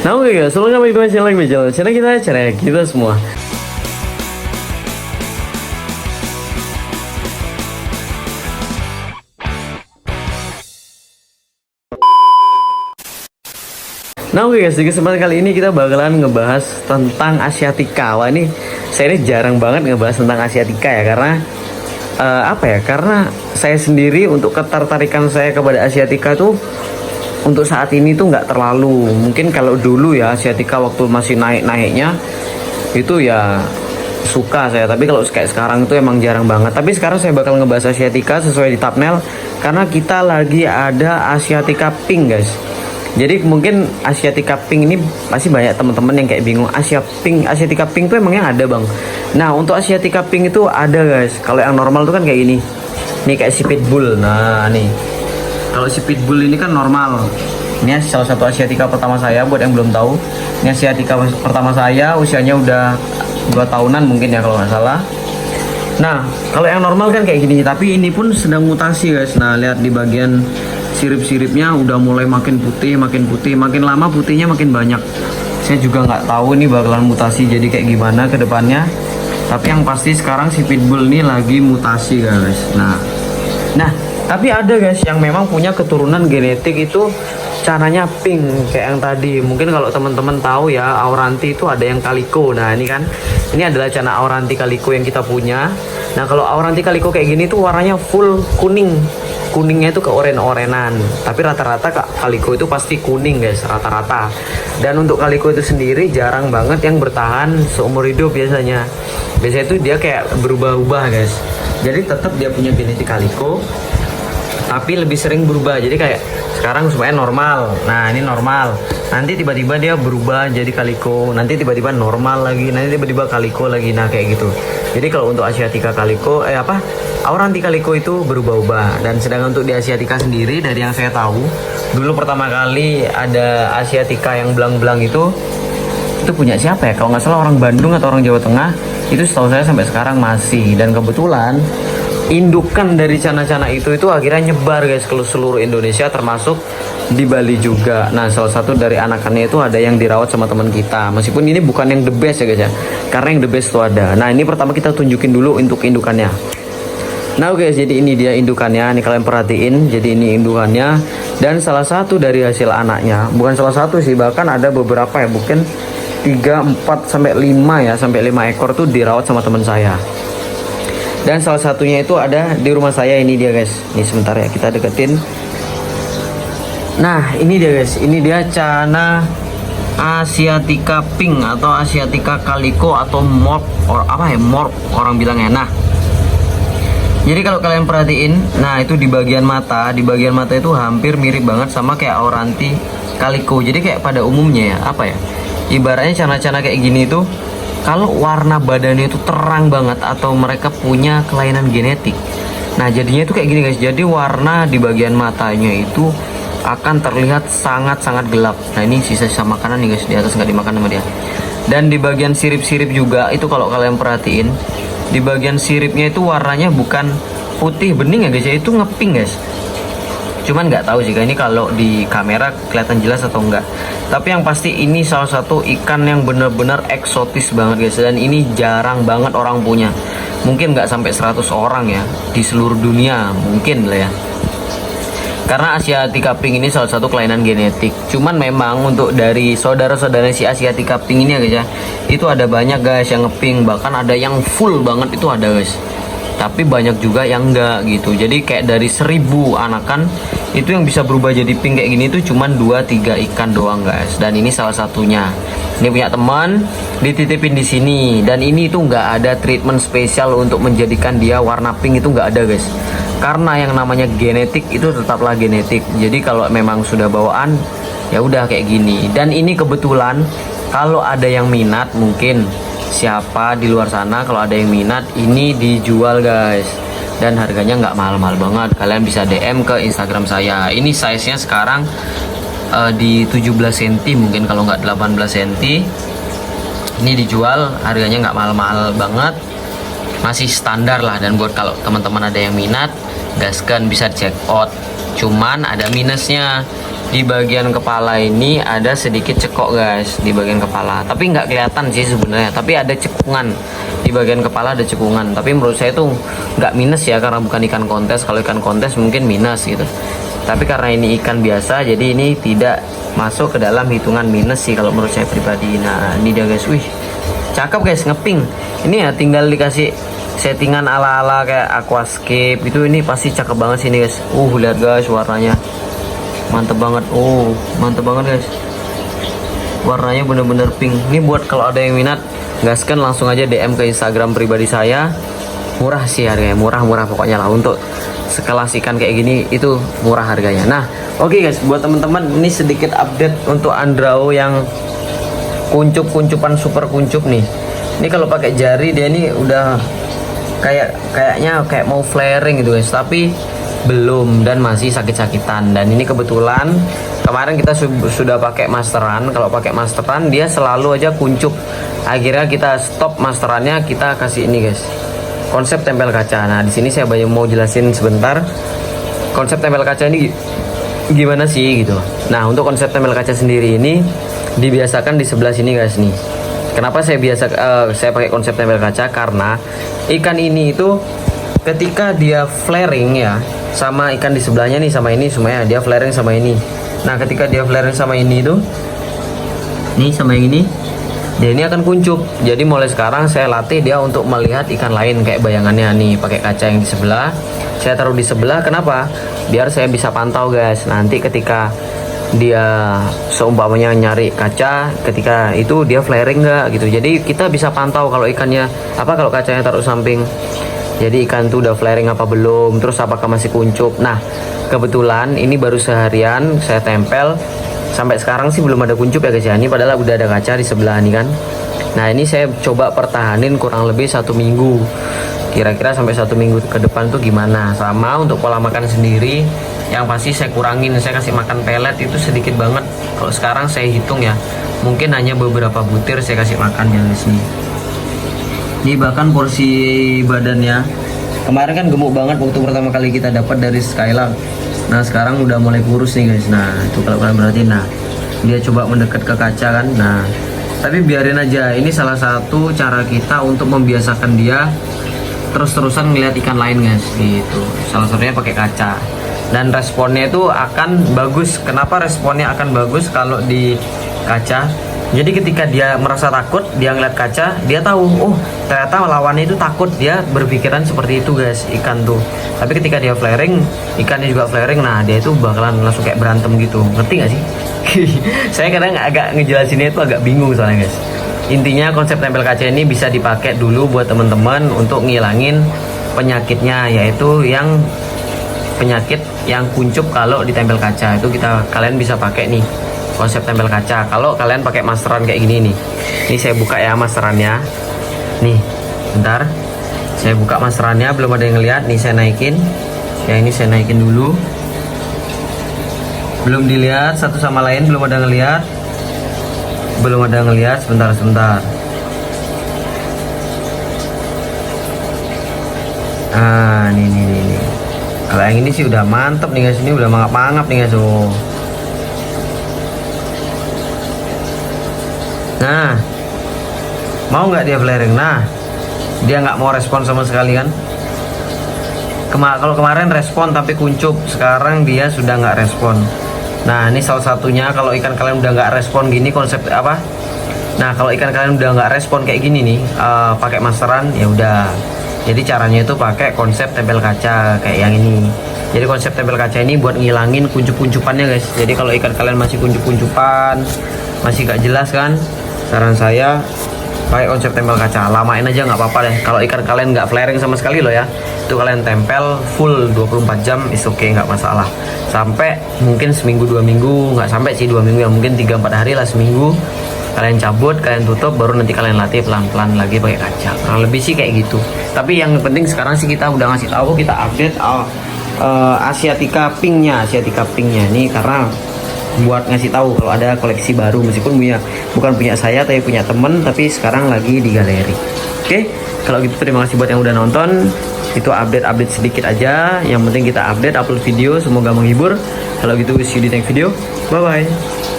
Nah oke guys, selamat datang di channel lagi channel kita, channel kita semua. Nah oke guys, di kesempatan kali ini kita bakalan ngebahas tentang Asiatica. Wah ini saya ini jarang banget ngebahas tentang Asiatica ya, karena apa ya? Karena saya sendiri untuk ketertarikan saya kepada Asiatica tuh untuk saat ini tuh nggak terlalu. Mungkin kalau dulu ya Asiatica waktu masih naik-naiknya itu ya suka saya, tapi kalau kayak sekarang itu emang jarang banget. Tapi sekarang saya bakal ngebahas Asiatica sesuai di thumbnail karena kita lagi ada Asiatica Pink guys. Jadi mungkin Asiatica Pink ini pasti banyak teman-teman yang kayak bingung, Asiatica Pink tuh emangnya ada bang? Nah untuk Asiatica Pink itu ada guys. Kalau yang normal tuh kan kayak ini, nih kayak si Pitbull. Nah nih, kalau si Pitbull ini kan normal. Ini salah satu Asiatica pertama saya, buat yang belum tahu. Ini Asiatica pertama saya, usianya udah 2 tahunan mungkin ya kalau nggak salah. Nah kalau yang normal kan kayak gini, tapi ini pun sedang mutasi guys. Nah lihat di bagian sirip-siripnya udah mulai makin putih, makin lama putihnya makin banyak. Saya juga nggak tahu ini bakalan mutasi jadi kayak gimana ke depannya. Tapi yang pasti sekarang si Pitbull ini lagi mutasi guys. Nah, tapi ada guys yang memang punya keturunan genetik itu caranya pink kayak yang tadi. Mungkin kalau teman-teman tahu ya, Auranti itu ada yang Calico. Nah, ini adalah cana Auranti Calico yang kita punya. Nah, kalau Auranti Calico kayak gini tuh warnanya full kuning. Kuningnya itu ke oren-orenan, tapi rata-rata Calico itu pasti kuning guys, rata-rata. Dan untuk Calico itu sendiri jarang banget yang bertahan seumur hidup biasanya itu dia kayak berubah-ubah guys. Jadi tetap dia punya genetik Calico, tapi lebih sering berubah. Jadi kayak sekarang supaya normal, nah ini normal, nanti tiba-tiba dia berubah jadi Calico, nanti tiba-tiba normal lagi, nanti tiba-tiba Calico lagi. Nah kayak gitu. Jadi kalau untuk Asiatica Calico Auranti Calico itu berubah-ubah. Dan sedangkan untuk di Asiatica sendiri, dari yang saya tahu, dulu pertama kali ada Asiatica yang belang-belang itu punya siapa ya? Kalau nggak salah orang Bandung atau orang Jawa Tengah. Itu setahu saya sampai sekarang masih. Dan kebetulan indukan dari cana-cana itu akhirnya nyebar guys ke seluruh Indonesia, termasuk di Bali juga. Nah salah satu dari anakannya itu ada yang dirawat sama teman kita. Meskipun ini bukan yang the best ya guys ya, karena yang the best itu ada. Nah ini pertama kita tunjukin dulu untuk indukannya. Nah oke, jadi ini dia indukannya, nih kalian perhatiin. Jadi ini indukannya, dan salah satu dari hasil anaknya, bukan salah satu sih, bahkan ada beberapa ya, mungkin 3, 4, sampai 5 ya, sampai 5 ekor tuh dirawat sama teman saya. Dan salah satunya itu ada di rumah saya, ini dia guys. Ini sebentar ya, kita deketin. Nah ini dia guys, ini dia cana Asiatica Pink atau Asiatica Calico atau morph, morph orang bilangnya. Nah jadi kalau kalian perhatiin, nah itu di bagian mata itu hampir mirip banget sama kayak Auranti Calico. Jadi kayak pada umumnya ya, ibaratnya cana-cana kayak gini tuh, kalau warna badannya itu terang banget atau mereka punya kelainan genetik, nah jadinya itu kayak gini guys. Jadi warna di bagian matanya itu akan terlihat sangat-sangat gelap. Nah ini sisa-sisa makanan nih guys, di atas nggak dimakan sama dia. Dan di bagian sirip-sirip juga itu kalau kalian perhatiin, di bagian siripnya itu warnanya bukan putih bening ya guys ya, itu ngepink guys. Cuman nggak tahu jika ini kalau di kamera kelihatan jelas atau enggak. Tapi yang pasti ini salah satu ikan yang bener-bener eksotis banget guys, dan ini jarang banget orang punya. Mungkin nggak sampai 100 orang ya di seluruh dunia mungkin lah ya. Karena Asiatica Pink ini salah satu kelainan genetik. Cuman memang untuk dari saudara-saudara si Asiatica Pink ini ya guys ya, itu ada banyak guys yang ngepink, bahkan ada yang full banget itu ada guys. Tapi banyak juga yang enggak gitu. Jadi kayak dari 1000 anakan itu yang bisa berubah jadi pink kayak gini tuh cuman 2-3 ikan doang guys. Dan ini salah satunya. Ini punya teman, dititipin di sini. Dan ini tuh nggak ada treatment spesial untuk menjadikan dia warna pink, itu nggak ada guys. Karena yang namanya genetik itu tetaplah genetik. Jadi kalau memang sudah bawaan, ya udah kayak gini. Dan ini kebetulan kalau ada yang minat, mungkin siapa di luar sana kalau ada yang minat, ini dijual guys. Dan harganya nggak mahal-mahal banget. Kalian bisa DM ke Instagram saya. Ini size-nya sekarang di 17 cm mungkin, kalau nggak 18 cm. Ini dijual, harganya nggak mahal-mahal banget, masih standar lah. Dan buat kalau teman-teman ada yang minat, gaskan bisa check out. Cuman ada minusnya, di bagian kepala ini ada sedikit cekok guys, di bagian kepala, tapi nggak kelihatan sih sebenarnya, tapi ada cekungan di bagian kepala, ada cekungan. Tapi menurut saya itu nggak minus ya, karena bukan ikan kontes. Kalau ikan kontes mungkin minus gitu, tapi karena ini ikan biasa, jadi ini tidak masuk ke dalam hitungan minus sih kalau menurut saya pribadi. Nah ini dia guys, wih cakep guys, ngeping ini ya, tinggal dikasih settingan ala-ala kayak aquascape gitu, ini pasti cakep banget sih ini guys. Lihat guys warnanya mantep banget, mantep banget guys, warnanya bener-bener pink. Ini buat kalau ada yang minat, gaskan langsung aja DM ke Instagram pribadi saya. Murah sih harganya, murah pokoknya lah, untuk sekelas ikan kayak gini itu murah harganya. Nah oke guys, buat teman-teman ini sedikit update untuk Andrao yang kuncup-kuncupan super kuncup nih. Ini kalau pakai jari dia ini udah kayaknya kayak mau flaring gitu guys, tapi belum dan masih sakit-sakitan. Dan ini kebetulan kemarin kita sudah pakai masteran. Kalau pakai masteran dia selalu aja kuncup. Akhirnya kita stop masterannya, kita kasih ini guys, konsep tempel kaca. Nah di sini saya mau jelasin sebentar konsep tempel kaca ini gimana sih gitu. Nah untuk konsep tempel kaca sendiri ini dibiasakan di sebelah sini guys nih. Kenapa saya pakai konsep tempel kaca? Karena ikan ini itu ketika dia flaring ya, sama ikan di sebelahnya nih, sama ini semuanya dia flaring sama ini. Nah ketika dia flaring sama ini itu, nih sama yang ini, dia ini akan kuncup. Jadi mulai sekarang saya latih dia untuk melihat ikan lain kayak bayangannya nih, pakai kaca yang di sebelah. Saya taruh di sebelah, kenapa? Biar saya bisa pantau guys. Nanti ketika dia seumpamanya nyari kaca, ketika itu dia flaring nggak gitu. Jadi kita bisa pantau kalau ikannya kalau kacanya taruh samping. Jadi ikan tuh udah flaring apa belum, terus apakah masih kuncup. Nah kebetulan ini baru seharian saya tempel, sampai sekarang sih belum ada kuncup ya guys ya. Ini padahal udah ada kaca di sebelah nih kan. Nah ini saya coba pertahanin kurang lebih 1 minggu. Kira-kira sampai 1 minggu ke depan tuh gimana. Sama untuk pola makan sendiri, yang pasti saya kurangin, saya kasih makan pelet itu sedikit banget. Kalau sekarang saya hitung ya, mungkin hanya beberapa butir saya kasih makan ya guys nih. Ini bahkan porsi badannya kemarin kan gemuk banget waktu pertama kali kita dapat dari Skylark. Nah sekarang udah mulai kurus nih guys. Nah itu kalau kalian perhatiin, nah dia coba mendekat ke kaca kan. Nah tapi biarin aja, ini salah satu cara kita untuk membiasakan dia terus-terusan ngeliat ikan lain guys gitu. Salah satunya pakai kaca, dan responnya itu akan bagus. Kenapa responnya akan bagus kalau di kaca? Jadi ketika dia merasa takut, dia ngeliat kaca, dia tahu, ternyata lawannya itu takut, dia berpikiran seperti itu guys, ikan tuh. Tapi ketika dia flaring, ikannya juga flaring, nah dia itu bakalan langsung kayak berantem gitu. Ngerti gak sih? Saya kadang agak ngejelasinnya itu agak bingung soalnya guys. Intinya konsep tempel kaca ini bisa dipakai dulu buat teman-teman untuk ngilangin penyakitnya, yaitu yang penyakit yang kuncup kalau ditempel kaca. Itu kalian bisa pakai nih konsep tempel kaca. Kalau kalian pakai masteran kayak gini nih, ini saya buka ya masterannya nih, bentar saya buka masterannya, belum ada yang ngeliat nih. Saya naikin ya, ini saya naikin dulu, belum dilihat satu sama lain, belum ada ngeliat, sebentar. Nih. Kalau yang ini sih udah mantep nih guys, ini udah mangap-mangap nih guys. Nah, mau nggak dia flaring? Nah, dia nggak mau respon sama sekali kan. Kalau kemarin respon tapi kuncup, sekarang dia sudah nggak respon. Nah, ini salah satunya. Kalau ikan kalian udah nggak respon gini, konsep apa? Nah, kalau ikan kalian udah nggak respon kayak gini nih, pakai masteran ya udah. Jadi caranya itu pakai konsep tempel kaca kayak yang ini. Jadi konsep tempel kaca ini buat ngilangin kuncup-kuncupannya guys. Jadi kalau ikan kalian masih kuncup-kuncupan, masih gak jelas kan, saran saya pakai konsep tempel kaca. Lamain aja nggak apa-apa deh. Kalau ikan kalian nggak flaring sama sekali loh ya, itu kalian tempel full 24 jam is okay, nggak masalah. Sampai mungkin seminggu 2 minggu, nggak sampai sih 2 minggu ya, mungkin 3-4 hari lah, seminggu kalian cabut, kalian tutup, baru nanti kalian latih pelan-pelan lagi pakai kaca. Kurang lebih sih kayak gitu. Tapi yang penting sekarang sih kita udah ngasih tahu, kita update Asiatica pinknya ini, karena buat ngasih tahu kalau ada koleksi baru, meskipun bukan punya saya tapi punya temen, tapi sekarang lagi di galeri. Oke, kalau gitu terima kasih buat yang udah nonton. Itu update sedikit aja, yang penting kita upload video, semoga menghibur. Kalau gitu see you di next video. Bye bye.